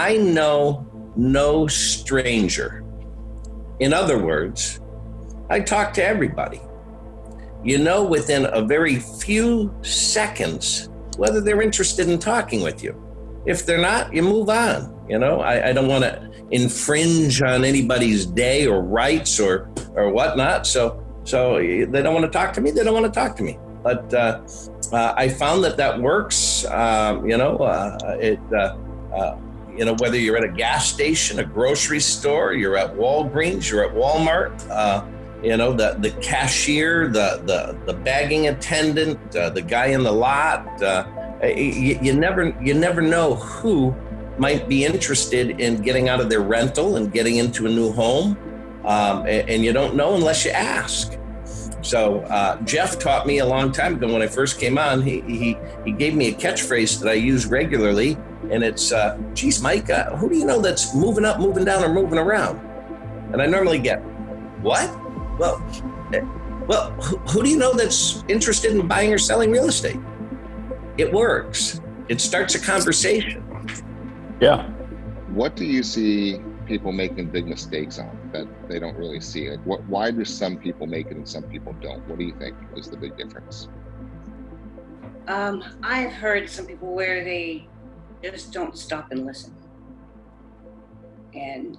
I know no stranger. In other words, I talk to everybody. You know within a very few seconds whether they're interested in talking with you. If they're not, you move on. You know, I don't want to infringe on anybody's day or rights or whatnot. So they don't want to talk to me, they don't want to talk to me. But I found that works. Whether you're at a gas station, a grocery store, you're at Walgreens, you're at Walmart, the cashier, the bagging attendant, the guy in the lot, you never know who might be interested in getting out of their rental and getting into a new home. And you don't know unless you ask. So Jeff taught me a long time ago when I first came on, he gave me a catchphrase that I use regularly. And it's, geez, Mike, who do you know that's moving up, moving down, or moving around? And I normally get, what? Well, who do you know that's interested in buying or selling real estate? It works. It starts a conversation. Yeah. What do you see people making big mistakes on that they don't really see? Like, why do some people make it and some people don't? What do you think is the big difference? I've heard some people where they just don't stop and listen and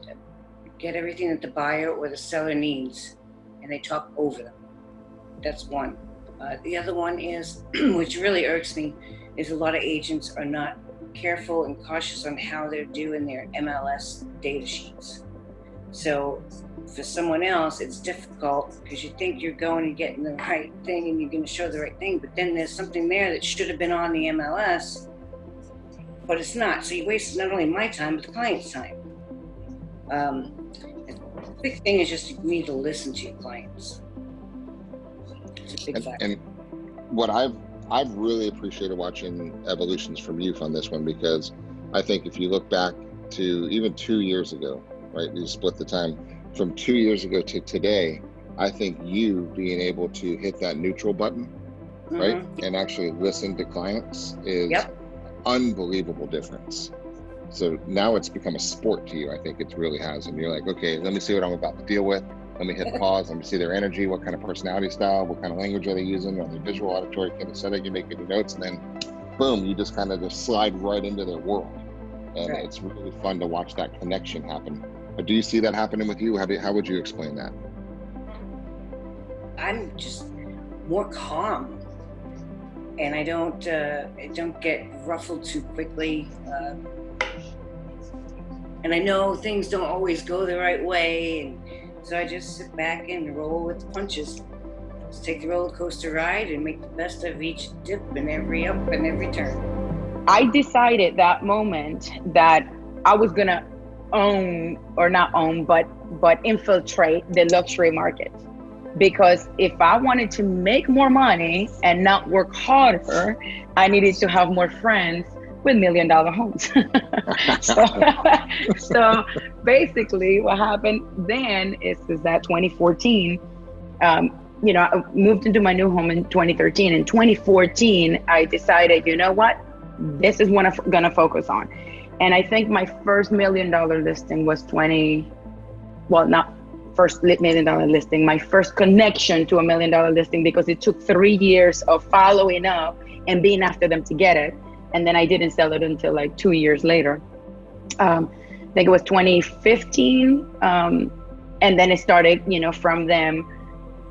get everything that the buyer or the seller needs, and they talk over them. That's one. The other one is, which really irks me, is a lot of agents are not careful and cautious on how they're doing their MLS data sheets. So for someone else, it's difficult because you think you're going and getting the right thing and you're going to show the right thing, but then there's something there that should have been on the MLS, but it's not. So you waste not only my time, but the client's time. The big thing is just you need to listen to your clients. It's a big factor. And what I've really appreciated watching evolutions from you on this one, because I think if you look back to even 2 years ago, right, you split the time from 2 years ago to today, I think you being able to hit that neutral button, right, and actually listen to clients is unbelievable difference. So now it's become a sport to you. I think it really has. And you're like, okay, let me see what I'm about to deal with. Let me hit pause. Let me see their energy. What kind of personality style? What kind of language are they using? Are they visual, auditory, kinesthetic? You make any notes, and then boom, you just kind of just slide right into their world. And it's really fun to watch that connection happen. But do you see that happening with you? How would you explain that? I'm just more calm, and I don't get ruffled too quickly. And I know things don't always go the right way, and so I just sit back and roll with the punches. Just take the roller coaster ride and make the best of each dip and every up and every turn. I decided that moment that I was gonna own, or not own, but infiltrate the luxury market. Because if I wanted to make more money and not work harder, I needed to have more friends with $1 million homes. so basically what happened then is that 2014, I moved into my new home in 2013. In 2014, I decided, you know what, this is what I'm gonna focus on. And I think my first $1 million listing was first $1 million listing, my first connection to $1 million listing, because it took 3 years of following up and being after them to get it. And then I didn't sell it until like 2 years later. I think it was 2015. And then it started, from them,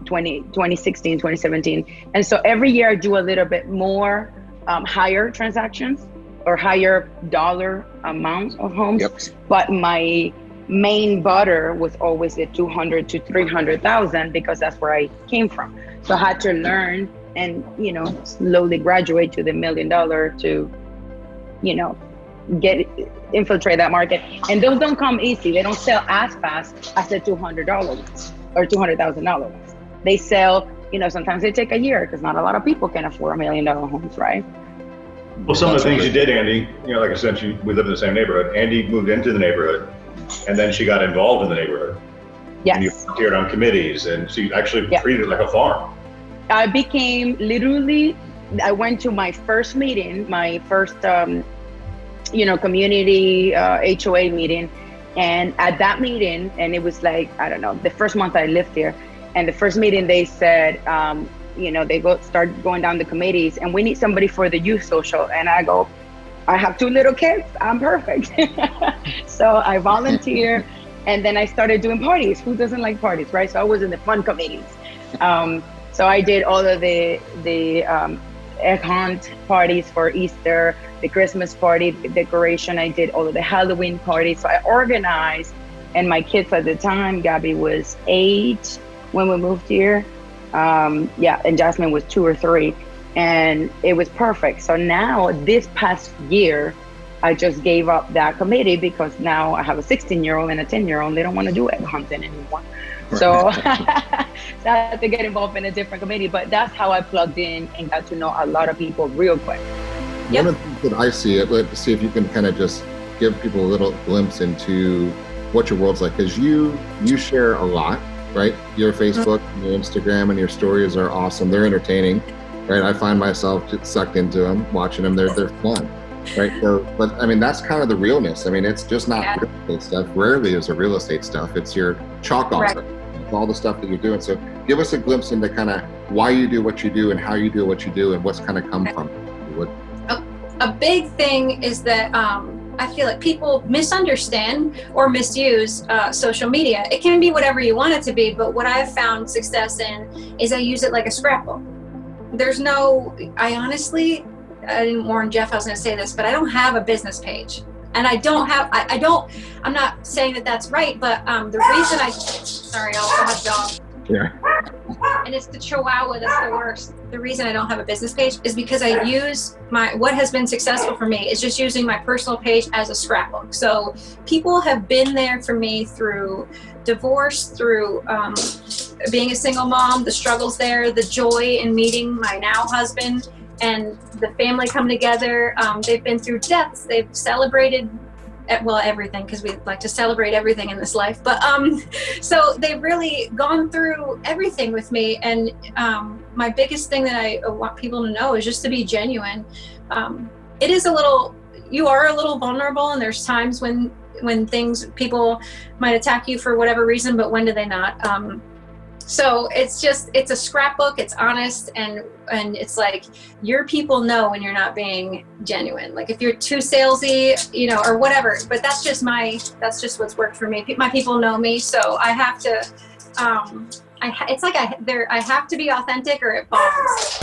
2016, 2017. And so every year I do a little bit more higher transactions or higher dollar amounts of homes. Yep. But my main butter was always at 200 to 300,000 because that's where I came from. So I had to learn and, slowly graduate to the $1 million to, infiltrate that market. And those don't come easy. They don't sell as fast as the $200 or $200,000. They sell, sometimes they take a year because not a lot of people can afford $1 million homes, right? Well, some of the things you did, Andy, like I said, we live in the same neighborhood. Andy moved into the neighborhood, and then she got involved in the neighborhood. Yes. And you volunteered on committees, and she actually treated it like a farm. I became I went to my first meeting, my first community HOA meeting. And at that meeting, and it was like, I don't know, the first month I lived here, and the first meeting they said, they start going down the committees, and we need somebody for the youth social. And I go, I have 2 little kids, I'm perfect. So I volunteer, and then I started doing parties. Who doesn't like parties, right? So I was in the fun committees. So I did all of the egg hunt parties for Easter, the Christmas party, the decoration. I did all of the Halloween parties. So I organized, and my kids at the time, Gabby was 8 when we moved here. And Jasmine was 2 or 3. And it was perfect. So now this past year, I just gave up that committee because now I have a 16-year-old and a 10-year-old. They don't want to do egg hunting anymore. So, so I had to get involved in a different committee, but that's how I plugged in and got to know a lot of people real quick. One of the things that I see, to see if you can kind of just give people a little glimpse into what your world's like, because you share a lot, right? Your Facebook, your Instagram, and your stories are awesome. They're entertaining, right? I find myself sucked into them, watching them. They're fun, right? So, but I mean, that's kind of the realness. I mean, it's just not real estate stuff. Rarely is it real estate stuff. It's your chalk off stuff. All the stuff that you're doing. So give us a glimpse into kind of why you do what you do and how you do what you do and what's kind of come from it. A big thing is that I feel like people misunderstand or misuse social media. It can be whatever you want it to be, but what I've found success in is I use it like a scrapbook. I didn't warn Jeff I was going to say this, but I don't have a business page. And I'm not saying that that's right, but the reason sorry, I also have a dog. Yeah. And it's the Chihuahua that's the worst. The reason I don't have a business page is because I use what has been successful for me is just using my personal page as a scrapbook. So people have been there for me through divorce, through being a single mom, the struggles there, the joy in meeting my now husband, and the family come together. They've been through deaths. They've celebrated, everything, because we like to celebrate everything in this life. But so they've really gone through everything with me. And my biggest thing that I want people to know is just to be genuine. It is you are a little vulnerable, and there's times when people might attack you for whatever reason, but when do they not? So it's a scrapbook, it's honest, and it's like your people know when you're not being genuine. Like if you're too salesy, or whatever, but that's just what's worked for me. My people know me, so I have to, I have to be authentic or it bombs.